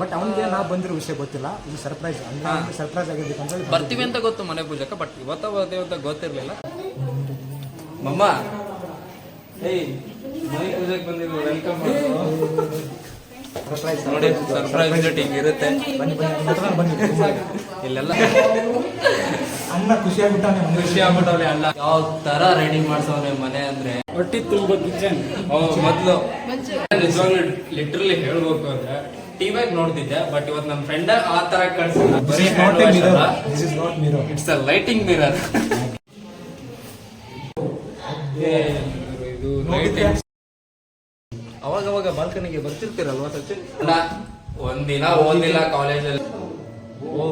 But ಅವನಿಗೆ ನಾವು ಬಂದಿರೋ ವಿಷಯ ಗೊತ್ತಿಲ್ಲ. ಇದು ಸರ್ಪ್ರೈಸ್ ಅಂದ್ರೆ ಸರ್ಪ್ರೈಸ್ ಆಗಿರ್ಬೇಕಂತ ಬರ್ತೀವಿ ಅಂತ ಗೊತ್ತು ಮನೆ ಪೂಜೆಗೆ, ಬಟ್ ಇವತ್ತ ಬರ್ತೀವಿ ಅಂತ ಗೊತ್ತಿರಲಿಲ್ಲ. ಮಮ್ಮ ಏಯ್ ಮನೆ ಪೂಜೆಗೆ ಬಂದಿದ್ದು ವೆಲ್ಕಮ್ ಸರ್ಪ್ರೈಸ್ ನೋಡಿ. ಸರ್ಪ್ರೈಸ್ ಮೀಟಿಂಗ್ ಇರುತ್ತೆ. ಬನ್ನಿ ಇಲ್ಲೆಲ್ಲ ಅಣ್ಣ ಖುಷಿ ಆಗ್ಬಿಟ್ಟವ್ರೆ. ಅಲ್ಲ ಯಾವ ತರ ರೆಡಿ ಮಾಡ್ಸವ್ರೆ ಮನೆ ಅಂದ್ರೆ ಹೊಟ್ಟಿ ತುಂಬ ಕಿಚನ್. ಮೊದ್ಲು ನಿಜವಾಗ್ಲೂ ಲಿಟ್ರಲಿ ಹೇಳ್ಬೇಕು ಅಂದ್ರೆ ಟಿವಿಯಾಗ ನೋಡ್ತಿದ್ದೆ, ಬಟ್ ಇವತ್ತು ನನ್ನ ಫ್ರೆಂಡ್ ಆ ತರ ಕಳ್ಸಿಲ್ಲ. ಬರೀ ಇಟ್ಸ್ ಅ ಲೈಟಿಂಗ್ ಮಿರರ್. ಇದು ಲೈಟಿಂಗ್ ಅವಾಗ ಬಾಲ್ಕನಿಗೆ ಬರ್ತಿರ್ತೀರಲ್ವಾ ಸಚಿನ್? ಒಂದಿನ ಓದಿಲ್ಲ ಕಾಲೇಜಲ್ಲಿ. ಓ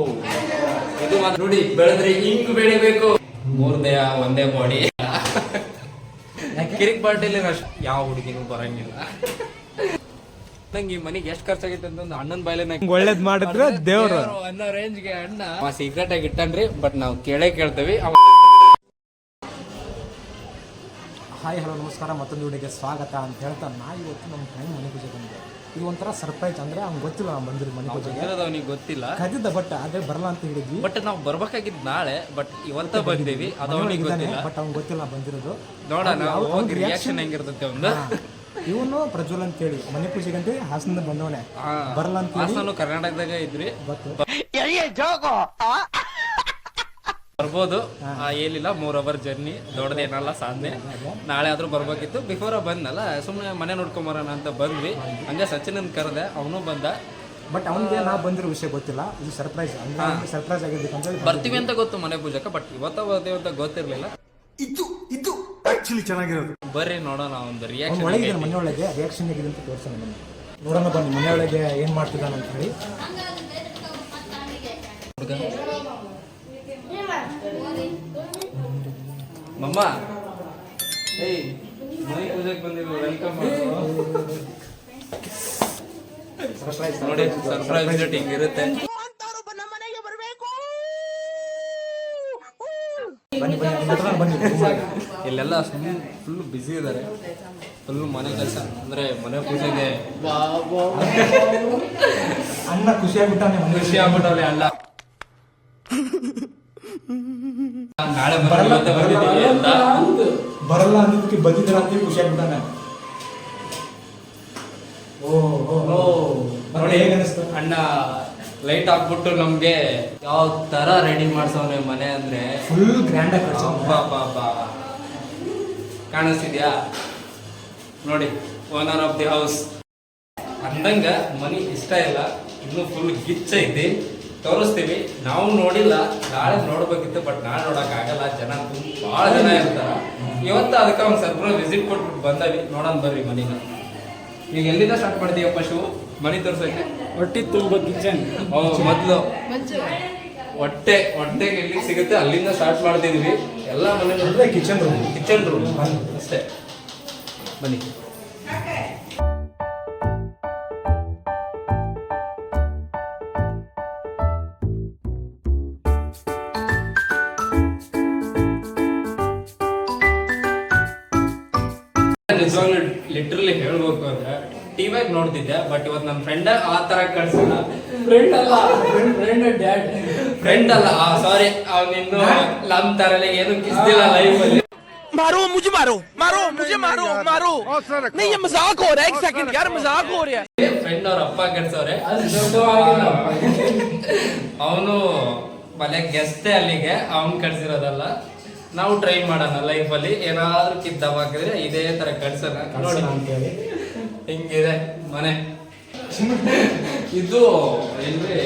ಇದು ಮಾತ್ರ ನೋಡಿ, ಬೆಳೆದ್ರೆ ಹಿಂಗ್ ಬೆಳಿಬೇಕು. ಮೂರ್ದೇಹ ಒಂದೇ ಬಾಡಿ. ಕಿರಿಕ್ ಪಾರ್ಟಿಲಿ ಯಾವ ಹುಡುಗಿನೂ ಬರಂಗಿಲ್ಲ. ನಂಗೆ ಈ ಮನೆಗೆ ಎಷ್ಟು ಖರ್ಚಾಗಿತ್ತು ಅಂತ ಒಂದು ಅಣ್ಣನ ಬಾಯ್ಲೆ ಒಳ್ಳೇದ್ ಮಾಡಿದ್ರೆ ದೇವ್ರು ಅನ್ನೋ ರೇಂಜ್ಗೆ ಅಣ್ಣ ಸೀಕ್ರೆಟ್ ಆಗಿ ಇಟ್ಟನ್ರಿ. ಬಟ್ ನಾವು ಕೇಳ್ತೇವಿ. ಹಾಯ್ ಹಲೋ ನಮಸ್ಕಾರ, ಮತ್ತೊಂದು ವಿಡಿಯೋಗೆ ಸ್ವಾಗತ ಅಂತ ಹೇಳ್ತಾ ಇವತ್ತು ನಮ್ಮ ಫ್ರೆಂಡ್ ಮನೆ ಪೂಜೆ ಬಂದಿದೆ. ಇದು ಒಂಥರ ಸರ್ಪ್ರೈಸ್. ಅಂದ್ರೆ ಅವ್ನು ಗೊತ್ತಿಲ್ಲ ನಾವು ಬಂದಿರೋ ಮನೆ ಪೂಜೆಗೆ. ಅವನಿಗೆ ಗೊತ್ತಿಲ್ಲ, ಕದಿದ್ದ ಬಟ್ ಅದೇ ಬರಲ್ಲ ಅಂತ ಹೇಳಿದ್ವಿ. ಬಟ್ ನಾವು ಬರ್ಬೇಕಾಗಿದ್ದು ನಾಳೆ, ಬಟ್ ಇವತ್ತ ಬಂದೀವಿ. ಅದು ಅವನಿಗೆ ಗೊತ್ತಿಲ್ಲ, ಬಟ್ ಅವ್ನು ಗೊತ್ತಿಲ್ಲ ಬಂದಿರೋದು. ನೋಡೋಣ ರಿಯಾಕ್ಷನ್ ಹೆಂಗಿರ್ತೈತೆ ಒಂದು. ಇವನು ಪ್ರಜ್ವಲ್ ಅಂತ ಹೇಳಿ ಮನೆ ಪೂಜೆಗೆ ಅಂತ ಹಾಸನದಿಂದ ಬಂದವನೇ. ಬರಲ್ಲ ಅಂತ ಹಾಸನ ಕರ್ನಾಟಕದಾಗ ಇದ್ರಿ, ಬರ್ಬೋದು. ಏನಿಲ್ಲ, 3 ಅವರ್ ಜರ್ನಿ, ದೊಡ್ಡದೇನಲ್ಲ ಸಾಧನೆ. ನಾಳೆ ಆದ್ರೂ ಬರ್ಬೇಕಿತ್ತು. ಬಿಫೋರ್ ಬಂದ್ನಲ್ಲ, ಸುಮ್ಮನೆ ಮನೆ ನೋಡ್ಕೊಂಬರೋಣ ಅಂತ ಬಂದ್ವಿ. ಹಂಗೆ ಸಚಿನ್ ಕರೆದೆ, ಅವನು ಬಂದ. ಬಟ್ ಅವನಿಗೆ ನಾವು ಬಂದಿರೋ ವಿಷಯ ಗೊತ್ತಿಲ್ಲ. ಇದು ಸರ್ಪ್ರೈಸ್ ಅಂದ್ರೆ ಸರ್ಪ್ರೈಸ್ ಆಗಿರ್ಬೇಕಂತ ಬರ್ತೀವಿ ಅಂತ ಗೊತ್ತು ಮನೆ ಪೂಜೆಗೆ, ಬಟ್ ಇವತ್ತ ಬರ್ತೀವಿ ಅಂತ ಗೊತ್ತಿರ್ಲಿಲ್ಲ. ಇದು ಆಕ್ಚುಲಿ ಚೆನ್ನಾಗಿರೋದು. ಬರ್ರಿ ನೋಡೋಣ ಒಂದು ರಿಯಾಕ್ಷನ್. ಒಳಗೆ ಮನೆಯೊಳಗೆ ರಿಯಾಕ್ಷನ್ ಹೇಗಿದೆ ಅಂತ ತೋರಿಸೋಣ ಬನ್ನಿ. ನೋಡೋಣ ಬನ್ನಿ ಮನೆಯೊಳಗೆ ಏನ್ ಮಾಡ್ತಿದ್ದಾನೆ ಅಂತ ಹೇಳಿ. ಮಮ್ಮ ಏಯ್ ಮನೆ ಪೂಜೆಗೆ ಬಂದಿದ್ದು ವೆಲ್ಕಮ್ ಸರ್ಪ್ರೈಸ್ ನೋಡಿ. ಸರ್ಪ್ರೈಸ್ ಮೀಟಿಂಗ್ ಇರುತ್ತೆ. ಇಲ್ಲೆಲ್ಲ ಫುಲ್ ಬಿಸಿ ಇದ್ದಾರೆ. ಫುಲ್ ಮನೆ ಕೆಲಸ ಅಂದ್ರೆ ಮನೆ ಪೂಜೆಗೆ ಅಣ್ಣ ಖುಷಿ ಆಗ್ಬಿಟ್ಟವ್ರೆ. ಅಲ್ಲ ನಾಳೆ ಬಂದಿದ್ದೀವಿ ಅಂತ ಬರಲ್ಲ ಅನ್ನೋದಕ್ಕೆ ಬಂದಿದ್ರ ಅಂತ ಖುಷಿ ಆಗ್ಬಿಟ್ಟಾನೆ. ನೋಡಿ ಹೇಗೆ ಅನಿಸ್ತು ಅಣ್ಣ. ಲೈಟ್ ಹಾಕ್ಬಿಟ್ಟು ನಮ್ಗೆ ಯಾವ ತರ ರೆಡಿ ಮಾಡ್ಸವ್ರೆ ಮನೆ ಅಂದ್ರೆ ಫುಲ್ ಗ್ರ್ಯಾಂಡ್ ಆಗಿ ಕಾಣಿಸ್ತಿದ್ಯಾ ನೋಡಿ. ಓನರ್ ಆಫ್ ದಿ ಹೌಸ್ ಅಂದಂಗ ಮನಿ ಇಷ್ಟ ಇಲ್ಲ, ಇನ್ನು ಫುಲ್ ಗಿಚ್ಚ ಐತಿ. ತೋರಿಸ್ತೀವಿ. ನಾವು ನೋಡಿಲ್ಲ, ನಾಳೆ ನೋಡ್ಬೇಕಿತ್ತು, ಬಟ್ ನಾಳೆ ನೋಡಕ್ ಆಗಲ್ಲ. ಜನ ಬಹಳ ಜನ ಇರ್ತಾರ. ಇವತ್ತು ಅದಕ್ಕೆ ಒಂದು ಸರ್ಪ್ರೈಸ್ ವಿಸಿಟ್ ಕೊಟ್ಬಿಟ್ಟು ಬಂದವಿ. ನೋಡೋಣ ಬರ್ರಿ ಮನಿನ. ಈಗ ಎಲ್ಲಿಂದ ಸ್ಟಾರ್ಟ್ ಮಾಡ್ತೀವಪ್ಪ ಶಿವು ಮನಿ ತೋರ್ಸಕ್ಕೆ? ಹೊಟ್ಟಿ ತುಂಬ ಕಿಚನ್. ಮೊದ್ಲು ಹೊಟ್ಟೆಗೆ ಎಲ್ಲಿ ಸಿಗುತ್ತೆ ಅಲ್ಲಿಂದ ಸ್ಟಾರ್ಟ್ ಮಾಡ್ತಿದೀವಿ. ಎಲ್ಲ ಮನೆ ಕಿಚನ್ ರೂಮ್ ಅಷ್ಟೇ. ಬನ್ನಿ. ನಿಜವಾಗ್ಲೂ ಲಿಟ್ರಲಿ ಹೇಳ್ಬೇಕು ಅಂದ್ರೆ ಟಿವಿಯಾಗ ನೋಡ್ತಿದ್ದೆ, ಬಟ್ ಇವತ್ತು ನನ್ನ ಫ್ರೆಂಡ್ ಆ ತರ ಕಳ್ಸಿಲ್ಲ. ಫ್ರೆಂಡ್ ಅಲ್ಲ ಸಾರಿ, ಅವನಿನ್ನು ನಮ್ ತರಲೆ ಏನು ಕಿಸ್ದಿಲ್ಲ ಲೈಫ್ ಅಲ್ಲಿ. मारो मुझे मारो नहीं ये मजाक हो रहा है. एक सेकंड यार, मजाक हो रहा है. ಫ್ರೆಂಡ್ ಅವ್ರ ಅಪ್ಪ ಕಳ್ಸವ್ರೆ. ಅವನು ಬಲೆ ಗೆಸ್ಟೇ ಅಲ್ಲಿಗೆ, ಅವನ್ ಕಳ್ಸಿರೋದಲ್ಲ. ನಾವು ಟ್ರೈ ಮಾಡೋಣ ಲೈಫ್ ಅಲ್ಲಿ ಏನಾದ್ರು ಕಿದ್ದವಾಕಿದ್ರೆ ಇದೇ ತರ ಕಳ್ಸೋಣ. ನೋಡಿ ಹಿಂಗಿದೆ ಮನೆ. ಇದು ಏನ್ರಿ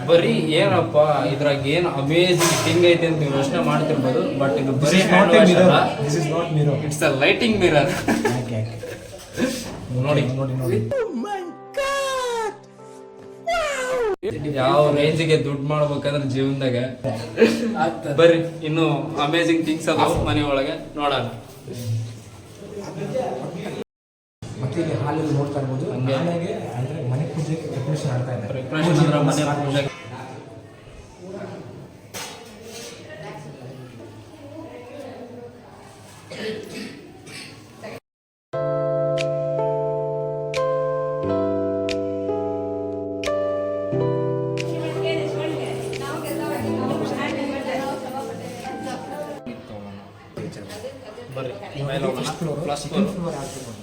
ಬರೀ ಏನಪ್ಪ ಇದ್ರಾಗ ಏನ್ ಅಮೇಜಿಂಗ್ ಥಿಂಗ್ ಐತೆ ಅಂತ ನೀವು ಯೋಚನೆ ಮಾಡ್ತಿರ್ಬೋದು, ಬಟ್ ಇದು ಬರೀ ಇಟ್ಸ್ ಅ ಲೈಟಿಂಗ್ ಮಿರರ್. ನೋಡಿ ಯಾವ ರೇಂಜಿಗೆ ದುಡ್ಡು ಮಾಡ್ಬೇಕಂದ್ರೆ ಜೀವನದಾಗ. ಬರ್ರಿ ಇನ್ನು ಅಮೇಜಿಂಗ್ ಥಿಂಗ್ಸ್ ಅದಾವ ಮನೆ ಒಳಗೆ, ನೋಡೋಣ. ಮತ್ತೆ ಇಲ್ಲಿ ಹಾಲಲ್ಲಿ ನೋಡ್ತಾ ಇರ್ಬೋದು. ಮನೆಗೆ ಅಂದ್ರೆ ಮನೆ ಪೂಜೆಗೆ ಪ್ರಿಪರೇಷನ್ ಆಗ್ತಾ ಇದೆ. ಪ್ರಿಪರೇಷನ್ ಅಂದ್ರೆ ಮನೆ ಪೂಜೆಗೆ ಬರ್ರಿ first floor plus second floor ಆಗ್ತದೆ ನೋಡಿ.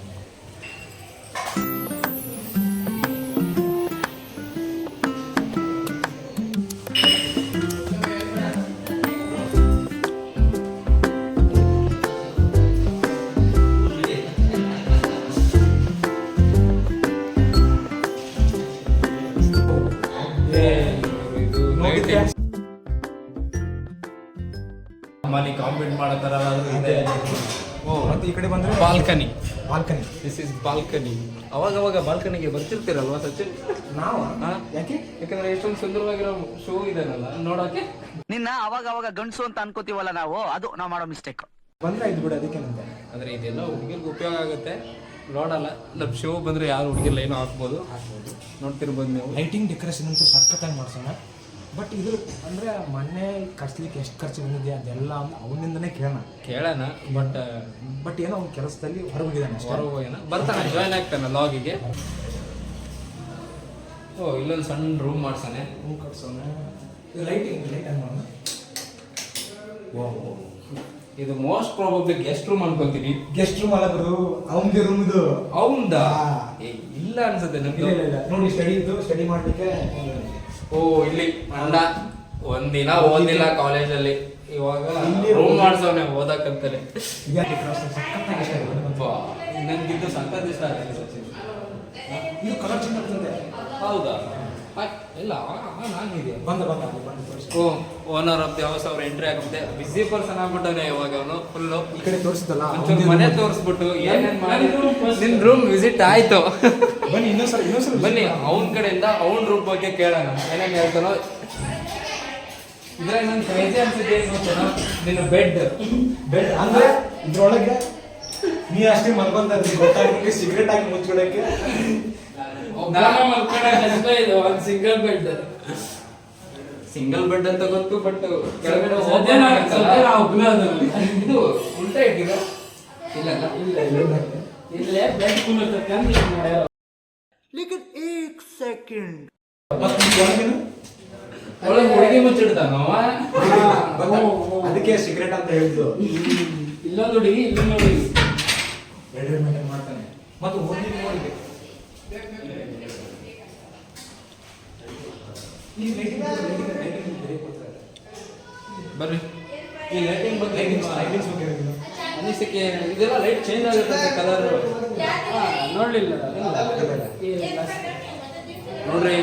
ಮನಿ ಕಾಂಪೀಟ್ ಮಾಡೋ ಥರ ಇದೆ. ಓ ಮತ್ತೆ ಈ ಕಡೆ ಬಂದ್ರೆ balcony. Balcony. This is balcony. ಅವಾಗ ಬಾಲ್ಕನಿಗೆ ಬರ್ತಿರ್ತೀರಲ್ವಾ ಸಚಿನ್? ನಾವು ಹಾ? ಯಾಕೆ ಯಾಕಂದ್ರೆ ಎಷ್ಟೊಂದು ಸುಂದರವಾಗಿರೋ ಶೋ ಇದೆನಲ್ಲ ನೋಡೋಕೆ. ನಿನ್ನ ಅವಾಗ ಗಂಡಸು ಅಂತ ಅನ್ಕೋತೀವಲ್ಲ ನಾವು, ಅದು ನಾವು ಮಾಡೋ ಮಿಸ್ಟೇಕ್. ಬಂದ್ರೆ ಇದು ಬಿಡು, ಅದಕ್ಕೇನಂತೆ. ಅಂದ್ರೆ ಇದೆಲ್ಲ ಹುಡುಗಿರ್ಗೆ ಉಪಯೋಗ ಆಗುತ್ತೆ. ನೋಡಲ್ಲ, ನಮ್ಮ ಶೋ ಬಂದ್ರೆ ಯಾರು ಹುಡುಗಿರ್ ಲೈನ್ ಹಾಕ್ಬೋದು, ನೋಡ್ತಿರ್ಬೋದು ನೀವು. ಲೈಟಿಂಗ್ ಡೆಕೋರೇಷನ್ ಅಂತೂ ಸಖತ್ತಾಗಿ ಮಾಡ್ಸೋಣ. ಬಟ್ ಇದು ಅಂದ್ರೆ ಮೊನ್ನೆ ಕಟ್ಸ್ಲಿಕ್ಕೆ ಎಷ್ಟು ಖರ್ಚು ಬಂದಿದೆ ಅದೆಲ್ಲ ಅವನಿಂದನೇ ಕೇಳೋಣ. ಬಟ್ ಏನೋ ಅವ್ನ ಕೆಲಸದಲ್ಲಿ ಹೊರಗೋಗಿದ್ದಾನೆ ಅಷ್ಟೇ. ಹೊರಗೋಗೇನ ಬರ್ತಾನೆ, ಜಾಯ್ನ್ ಆಗ್ತಾನೆ ಲಾಗಿಗೆ. ಓ ಇಲ್ಲೊಂದು ಸಣ್ಣ ರೂಮ್ ಮಾಡ್ಸಾನೆ. ರೂಮ್ ಕಟ್ಸೋಣ. ಲೈಟಿಂಗ್ ಲೈಟ್ ಆನ್ ಮಾಡೋಣ. ಇದು ಮೋಸ್ಟ್ ಪ್ರಾಬಬ್ಲಿ ಗೆಸ್ಟ್ ರೂಮ್ ಅನ್ಕೊಂತೀನಿ. ಗೆಸ್ಟ್ ರೂಮ್ ಅಲ್ಲ ಗುರು, ಅವನದೇ ರೂಮ್ ಇದು. ಅವಂದಾ? ಹಾ. ಇಲ್ಲ ಅನ್ಸುತ್ತೆ ನಮ್ಗೆ. ಇಲ್ಲ ನೋಡಿ, ಸ್ಟಡಿ ಮಾಡ್ಲಿಕ್ಕೆ. ಓ ಇಲ್ಲಿ ಅಣ್ಣ ಒಂದಿನ ಓದಿಲ್ಲ ಕಾಲೇಜಲ್ಲಿ, ಇವಾಗ ಇಲ್ಲಿ ರೂಮ್ ಮಾಡ್ಸವನೆ ಓದಕ್ಕಂತಾನೆ. ಸಖತ್ತಾಗಿ ಇಷ್ಟ ಆಗಿದೆ. ನನ್ಗಿದ್ದು ಸಖತ್ ಇಷ್ಟ ಆಗಿದೆ ಸಚಿನ್. ಇದು ಕಲರ್ ಚೇಂಜ್ ಆಗ್ತದೆ. ಹೌದಾ? ಇಲ್ಲ ನಾನಿದೆ. ಬಂದ ಓ ಓನರ್ ಆಫ್ ದಿ ಹೌಸ್ ಅವ್ರ ಎಂಟ್ರಿ ಆಗುತ್ತೆ. ಬಿಸಿ ಪರ್ಸನ್ ಆಗ್ಬಿಟ್ಟವನೆ ಇವಾಗ ಅವನು ಫುಲ್ಲು. ಈ ಕಡೆ ತೋರಿಸಿದಲ್ಲ ಒಂಚೂರು ಮನೆ ತೋರಿಸ್ಬಿಟ್ಟು ಏನೇನ್ ಮಾಡಿ ನಿನ್ ರೂಮ್ ವಿಸಿಟ್ ಆಯ್ತು. ಬನ್ನಿ ಇನ್ನೊಂದ್ಸಲ ಬನ್ನಿ ಅವನ ಕಡೆಯಿಂದ ಅವನ ರೂಮ್ ಬಗ್ಗೆ ಕೇಳೋಣ, ಏನೇನ್ ಹೇಳ್ತಾನೋ. ಇದ್ರಾಗ ನನ್ ಕ್ರೇಜಿ ಅನ್ಸುತ್ತೆ ಏನ್ ಗೊತ್ತೇನೋ, ನಿನ್ನ ಬೆಡ್ ಅಂದ್ರೆ ಇದ್ರೊಳಗೆ ನೀ ಅಷ್ಟೇ ಮಲ್ಕೊಂತ ಗೊತ್ತಾಗಿ ಸಿಗರೇಟ್ ಹಾಕಿ ಮುಚ್ಕೊಳಕ್ಕೆ. ಸಿಂಗಲ್ ಬೆಡ್ ಅಂತ ಗೊತ್ತು, ಬಟ್ ಕೆಳಗಡೆ ಇದು ಉಲ್ಟಾ ಇಟ್ಟಿದ. ಇಲ್ಲೇ ಬೆಡ್ ಕುಂದಿರ್ತೈತೆ. ಒಳಗೆ ಹುಡುಗಿ ಮುಚ್ಚಿಡ್ತಾನ ಅವ. ಅದಕ್ಕೆ ಸಿಗರೇಟ್ ಅಂತ ಹೇಳಿದ್ದು. ಇಲ್ಲೊಂದು ಹುಡುಗಿ, ಇಲ್ಲೊಂದು ಹುಡುಗಿ. ಬೆಡ್ರೂಮ್ ಮೇಂಟೈನ್ ಮಾಡ್ತಾನೆ. ಮತ್ತು ಹೋಗಿ ನೋಡಿ ಈ ಲೈಟಿಂಗ್ ಬರ್ರಿ ಈ ಲೈಟಿಂಗ್ ಬಗ್ಗೆ ಲೈಟಿಂಗ್ಸ್ ಬಗ್ಗೆ ಹೇಳಿದ್ರು. ಅನಿಸಿಕೆ ಇದೆಲ್ಲ ಲೈಟ್ ಚೇಂಜ್ ಆಗುತ್ತೆ ಕಲರ್. ನೋಡ್ಲಿಲ್ಲ. ನೋಡ್ರಿ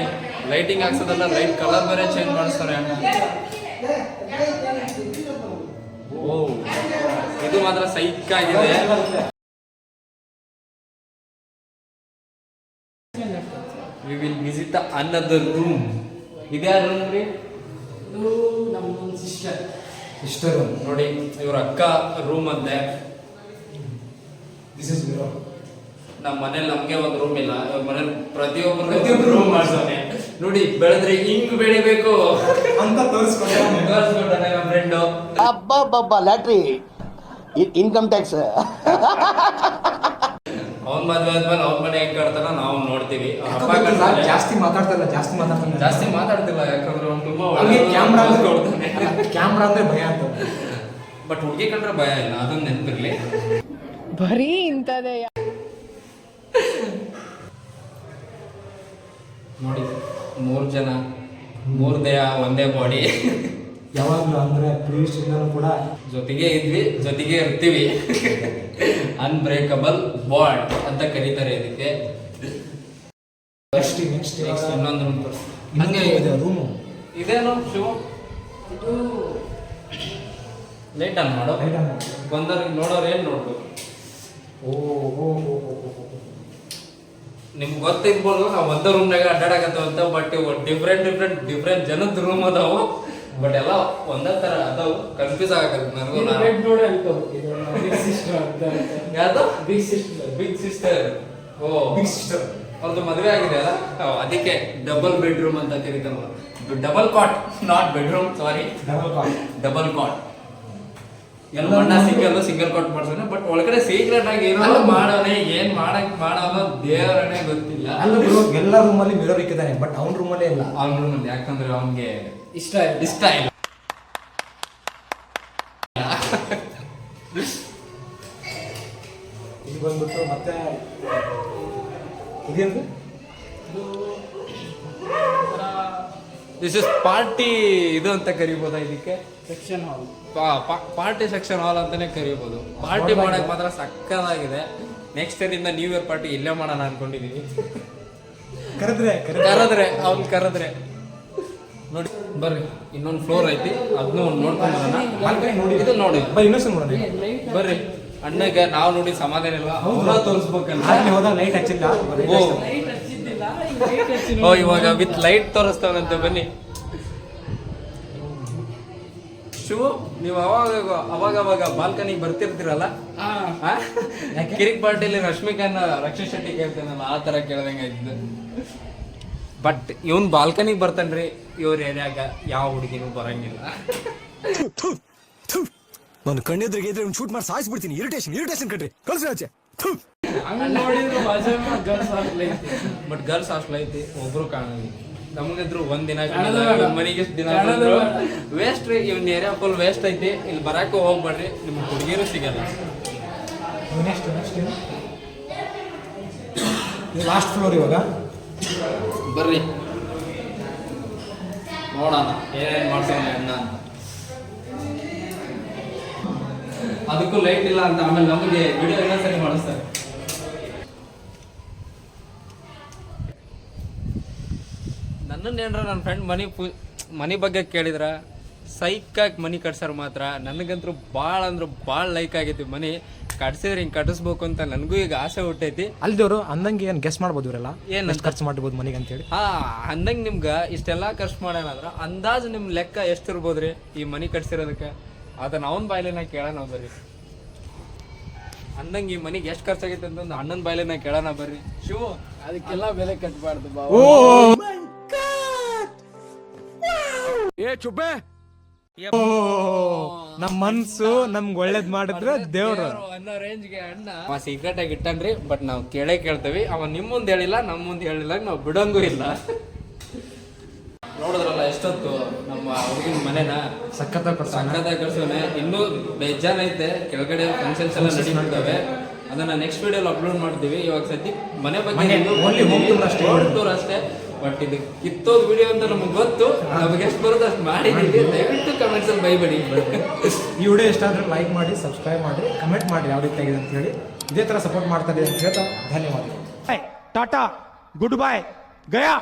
ಲೈಟಿಂಗ್ ಹಾಕ್ಸೋದಲ್ಲ, ಲೈಟ್ ಕಲರ್ ಬೇರೆ ಚೇಂಜ್ ಮಾಡಿಸ್ತಾರೆ ಅಣ್ಣ. ಓ ಇದು ಮಾತ್ರ ಸೈಕ್ ಆಗಿದೆ. We will visit the another room. ಇದ್ಯಾರ ರೂಮ್ ರೀ? ಇದು ನಮ್ಮ ಸಿಸ್ಟರ್. ಇಷ್ಟೇ ನೋಡಿ ಇವ್ರ ಅಕ್ಕ ರೂಮ್ ಅಂತೆ. This is bureau. ನಮ್ಮ ಮನೇಲಿ ನಮ್ಗೆ ಒಂದು ರೂಮ್ ಇಲ್ಲ, ಇವ್ರ ಮನೇಲಿ ಪ್ರತಿಯೊಬ್ಬರು ರೂಮ್ ಮಾಡ್ಸೋನೆ. ನೋಡಿ ಬೆಳೆದ್ರೆ ಹಿಂಗ್ ಬೆಳಿಬೇಕು ಅಂತ ತೋರಿಸ್ಕೊಂಡೆ ನಮ್ಮ ಫ್ರೆಂಡು. ಅಬ್ಬಬ್ಬಬ್ಬ ಲ್ಯಾಟ್ರಿ ಇನ್ಕಮ್ ಟ್ಯಾಕ್ಸ್. ಅವ್ನ ಮದ್ವೆ ಆದ್ಮೇಲೆ ಅವ್ನ ಮನೆ ಹೆಂಗ್ ಕಟ್ತಾನ ನಾವು ನೋಡ್ತೀವಿ. ಅವ್ರ ಅಪ್ಪ ಜಾಸ್ತಿ ಮಾತಾಡ್ತಿಲ್ಲ. ಜಾಸ್ತಿ ಮಾತಾಡ್ತಿಲ್ಲ, ಯಾಕಂದ್ರೆ ಅವ್ನು ತುಂಬಾ ಕ್ಯಾಮ್ರಾ ಕೊಡ್ತಾನೆ. ಕ್ಯಾಮ್ರಾ ಅಂದ್ರೆ ಭಯ ಅಂತ. ಬಟ್ ಹುಡುಗಿ ಕಂಡ್ರೆ ಭಯ ಇಲ್ಲ, ಅದನ್ನ ನೆನಪಿರ್ಲಿ. ಬರೀ ಇಂಥದೇ. ನೋಡಿ 3 ಜನ, 3 ದೇಹ ಒಂದೇ ಬಾಡಿ. ಯಾವಾಗಲೂ ಅಂದ್ರೆ ಪ್ರೀವಿಯಸ್ಯಿಂದನೂ ಕೂಡ ಜೊತೆಗೆ ಇದ್ವಿ, ಜೊತೆಗೆ ಇರ್ತೀವಿ. ಅನ್ಬ್ರೇಕಬಲ್ ಬಾಂಡ್ ಅಂತ ಕರೀತಾರೆ ಇದಕ್ಕೆ. ನೆಕ್ಸ್ಟ್ ಇನ್ನೊಂದು ರೂಮ್ ಹಂಗೆ ಇದೆ ರೂಮು. ಇದೇನು ಶಿವ? ಇದು ಲೈಟ್ ಆನ್ ಮಾಡೋ. ಬಂದವ್ರಿಗೆ ನೋಡೋರು ಏನ್ ನೋಡ್ಬೇಕು? ನಿಮ್ಗೆ ಗೊತ್ತಿರ್ಬೋದು ನಾವು ಒಂದೇ ರೂಮ್ನಾಗ ಅಡ್ಡಾಡಕತ್ತವ ಅಂತ. ಬಟ್ ಡಿಫ್ರೆಂಟ್ ಜನದ ರೂಮ್ ಅದಾವು, ಬಟ್ ಎಲ್ಲ ಒಂದೇ ತರ ಅದಾವು. ಕನ್ಫ್ಯೂಸ್ ಆಗತ್ತೆ ನನಗೂ. ಬೆಡ್ ನೋಡಿ ಅನ್ಕೋಬೇಕು. ಬಿಗ್ ಸಿಸ್ಟರ್ ಅಂತ. ಯಾವ್ದು? Big sister. Big sister. ಓ ಬಿಗ್ ಸಿಸ್ಟರ್ ಅವ್ರದ್ದು ಮದುವೆ ಆಗಿದೆ ಅಲ್ಲ, ಅದಕ್ಕೆ ಡಬಲ್ ಬೆಡ್ರೂಮ್ ಅಂತ ಕರೀತಾರ. Double cot, not bedroom, sorry, double cot. ಎಲ್ಲ ಅಣ್ಣ ಸಿಂಗಲ್ ಕೊಟ್ಟು ಮಾಡ್ತಾನೆ, ಬಟ್ ಒಳಗಡೆ ಸೀಕ್ರೆಟ್ ಆಗಿ ಏನೋ ಮಾಡೋನೆ, ಏನ್ ಮಾಡೋನೋ ದೇವರನೇ ಗೊತ್ತಿಲ್ಲ. ಅಲ್ಲ bro, ಎಲ್ಲ ರೂಮಲ್ಲಿ ಮಿರರ್ ಇಕ್ಕಿದ್ದಾನೆ, ಬಟ್ ಅವ್ನ ರೂಮಲ್ಲೇ ಇಲ್ಲ. ಅವ್ನ ರೂಮಲ್ಲಿ ಯಾಕಂದ್ರೆ ಅವನ್ಗೆ ಇಷ್ಟ ಇಲ್ಲ. ಇದು ಬಂದ್ಬಿಟ್ಟು ಮತ್ತೆ ಇದೇನು ದಿಸ್ ಇಸ್ ಪಾರ್ಟಿ ಇದು ಅಂತ ಕರಿಬೋದಾ ಇದಕ್ಕೆ? ಸೆಕ್ಷನ್ ಹಾಲ್. ಪಾರ್ಟಿ ಸೆಕ್ಷನ್ ಹಾಲ್ ಅಂತಾನೆ ಕರಿಬಹುದು. ಪಾರ್ಟಿ ಮಾಡಕ್ ಮಾತ್ರ ಸಕ್ಕತ್ತಾಗಿದೆ. Next year new year party ಇಲ್ಲೇ ಮಾಡೋಣ ಅನ್ಕೊಂಡಿದೀವಿ. ಕರೆದ್ರೆ ನೋಡಿ ಬರ್ರಿ, ಇನ್ನೊಂದು ಫ್ಲೋರ್ ಐತಿ, ಅದನ್ನು ನೋಡ್ಕೊಂಡ್ ಬರೋಣ. ಇದು ನೋಡಿ ಇನ್ನೊಂದ್ಸಲ ನೋಡೋಣ. ಬರ್ರಿ, ಅಣ್ಣಗೆ ನಾವು ನೋಡಿ ಸಮಾಧಾನ ಇಲ್ಲ, ಅವ್ರ ತೋರಿಸ್ಬೇಕಲ್ಲ. ಹೋದಾಗ ಲೈಟ್ ಹಚ್ಚಿಲ್ಲ. ಓ ಇವಾಗ ವಿತ್ ಲೈಟ್ ತೋರಿಸ್ತಾವಂತೆ. ಬನ್ನಿ ಶಿವು, ನೀವು ಅವಾಗ ಬಾಲ್ಕನಿಗೆ ಬರ್ತಿರ್ತೀರಲ್ಲ, ಕಿರಿಕ್ ಪಾರ್ಟಿಲಿ ರಶ್ಮಿಕಾನ ರಕ್ಷಿತ್ ಶೆಟ್ಟಿ ಕೇಳ್ತಾನಲ್ಲ, ಆ ತರ ಕೇಳ್ದಂಗ ಆಯ್ತು. ಬಟ್ ಇವನ್ ಬಾಲ್ಕನಿಗೆ ಬರ್ತಾನ್ರಿ, ಇವ್ರ ಏರಿಯಾಗ ಯಾವ ಹುಡುಗಿನೂ ಬರಂಗಿಲ್ಲ. ನಾನು ಕಣ್ಣೆದ್ರಿಗೆ ಇದ್ರೆ ಶೂಟ್ ಮಾಡಿ ಸಾಯಿಸ್ಬಿಡ್ತೀನಿ. ಇರಿಟೇಷನ್ ಕಟ್ರಿ, ಕಳ್ಸಿ ಆಚೆ. ನೋಡಿದ್ರು ಗರ್ಲ್ಸ್ ಹಾಸ್ಟೆಲ್ ಐತಿ, ಬಟ್ ಗರ್ಲ್ಸ್ ಹಾಸ್ಟೆಲ್ ಐತಿ, ಒಬ್ರು ಕಾಣಂಗಿಲ್ಲ. ನಮಗಿದ್ರು ಒಂದಿನ ಮನೆಗೆ ಎಷ್ಟು ದಿನ ವೇಸ್ಟ್ ರೀ. ಇವ್ನ ಏರಿಯಾ ಫುಲ್ ವೇಸ್ಟ್ ಐತಿ. ಇಲ್ಲಿ ಬರಾಕ ಹೋಗ್ಬೇಡ್ರಿ, ನಿಮ್ಗೆ ಹುಡುಗಿರು ಸಿಗಲ್ಲ. Next last floor. ಇವಾಗ ಬರ್ರಿ ನೋಡೋಣ ಏನೇನು ಮಾಡ್ಸೋಣ ಅಣ್ಣ ಅಂತ. ಅದಕ್ಕೂ ಲೈಟ್ ಇಲ್ಲ ಅಂತ ಆಮೇಲೆ ನಮಗೆ ವಿಡಿಯೋ ಇನ್ನೊಂದ್ಸರಿ ಮಾಡಿಸ್ತಾರೆ. ನನ್ನನ್ನೇನ್ರ ನನ್ನ ಫ್ರೆಂಡ್ ಮನಿ ಬಗ್ಗೆ ಕೇಳಿದ್ರ ಸೈಕಾಗಿ ಮನಿ ಕಟ್ಸಾರ ಮಾತ್ರ. ನನಗಂತೂ ಭಾಳ ಅಂದ್ರೆ ಭಾಳ ಲೈಕ್ ಆಗೈತಿ. ಮನಿ ಕಟ್ಸಿದ್ರೆ ಹಿಂಗೆ ಕಟ್ಟಿಸ್ಬೇಕು ಅಂತ ನನಗೂ ಈಗ ಆಸೆ ಹುಟ್ಟೈತಿ. ಅಲ್ದವ್ರು ಅಂದಂಗೆ ಏನು ಗೆಸ್ ಮಾಡ್ಬೋದು ಇವರೆಲ್ಲ, ಏನು ಎಷ್ಟು ಖರ್ಚು ಮಾಡ್ಬೋದು ಮನೆಗೆ ಅಂತೇಳಿ. ಅಂದಂಗೆ ನಿಮ್ಗೆ ಇಷ್ಟೆಲ್ಲ ಖರ್ಚು ಮಾಡೋಣಂದ್ರೆ ಅಂದಾಜು ನಿಮ್ಮ ಲೆಕ್ಕ ಎಷ್ಟಿರ್ಬೋದ್ರಿ ಈ ಮನಿ ಕಟ್ಸಿರೋದಕ್ಕೆ? ಅದನ್ನ ಅವನ ಬಾಯ್ಲಿನ ಕೇಳೋಣ ಬರ್ರಿ. ಅಂದಂಗೆ ಈ ಮನಿಗೆ ಎಷ್ಟು ಖರ್ಚಾಗೈತೆ ಅಂತಂದು ಅಣ್ಣನ ಬಾಯ್ಲಿನ ಕೇಳೋಣ ಬರ್ರಿ. ಶಿವು, ಅದಕ್ಕೆಲ್ಲ ಬೆಲೆ ಕಟ್ಟಬಾರ್ದು ಬಾ. ನಮ್ಮ ಮನ್ಸು ನಮ್ಗೆ ಒಳ್ಳೇದ್ ಮಾಡಿದ್ರೆ ದೇವ್ರು ಅನ್ನೋ ರೇಂಜ್ಗೆ ಅಣ್ಣ ಸೀಕ್ರೆಟ್ ಆಗಿ ಇಟ್ಟನ್ರಿ. ಬಟ್ ನಾವು ಕೇಳ್ತೇವಿ. ಅವ ನಿಮ್ಮ ಮುಂದೆ ಹೇಳಿಲ್ಲ, ನಮ್ಮ ಮುಂದೆ ಹೇಳಿಲ್ಲ, ನಾವು ಬಿಡಂಗೂ ಇಲ್ಲ. ನೋಡಿದ್ರಲ್ಲ ಎಷ್ಟೊತ್ತು ನಮ್ಮ ಹುಡುಗಿನ ಮನೆನ ಸಖತ್ತಾಗಿ ಕಳ್ಸೋನೆ. ಇನ್ನೂ ಬೇಜಾನ್ ಐತೆ, ಕೆಳಗಡೆ ಫಂಕ್ಷನ್ಸ್ ಎಲ್ಲ ನಡೀತಿದ್ದಾವೆ. ಅದನ್ನ ನೆಕ್ಸ್ಟ್ ವಿಡಿಯೋಲಿ ಅಪ್ಲೋಡ್ ಮಾಡ್ತೀವಿ. ಇವಾಗ ಸದ್ಯಕ್ಕೆ ಮನೆ ಬಗ್ಗೆ ಟೂರ್ ಅಷ್ಟೇ. ಬಟ್ ಇದು ಕಿತ್ತೋದ್ ವಿಡಿಯೋ ಅಂತ ನಮ್ಗೆ ಗೊತ್ತು. ನಮಗೆ ಎಷ್ಟು ಬರುತ್ತೆ ಅಷ್ಟು ಮಾಡಿದ್ದೀವಿ. ದಯವಿಟ್ಟು ಕಮೆಂಟ್ಸ್ ಅಲ್ಲಿ ಬೈಬೇಡಿ. ಈ ವಿಡಿಯೋ ಇಷ್ಟ ಆದ್ರೆ ಲೈಕ್ ಮಾಡಿ, ಸಬ್ಸ್ಕ್ರೈಬ್ ಮಾಡಿ, ಕಮೆಂಟ್ ಮಾಡಿ ಯಾವ ರೀತಿ ಆಗಿದೆ ಅಂತ ಹೇಳಿ. ಇದೇ ತರ ಸಪೋರ್ಟ್ ಮಾಡ್ತಾ ಇದೆ ಅಂತ ಹೇಳ್ತಾ ಧನ್ಯವಾದಗಳು. टाटा, गुड बाय, गया.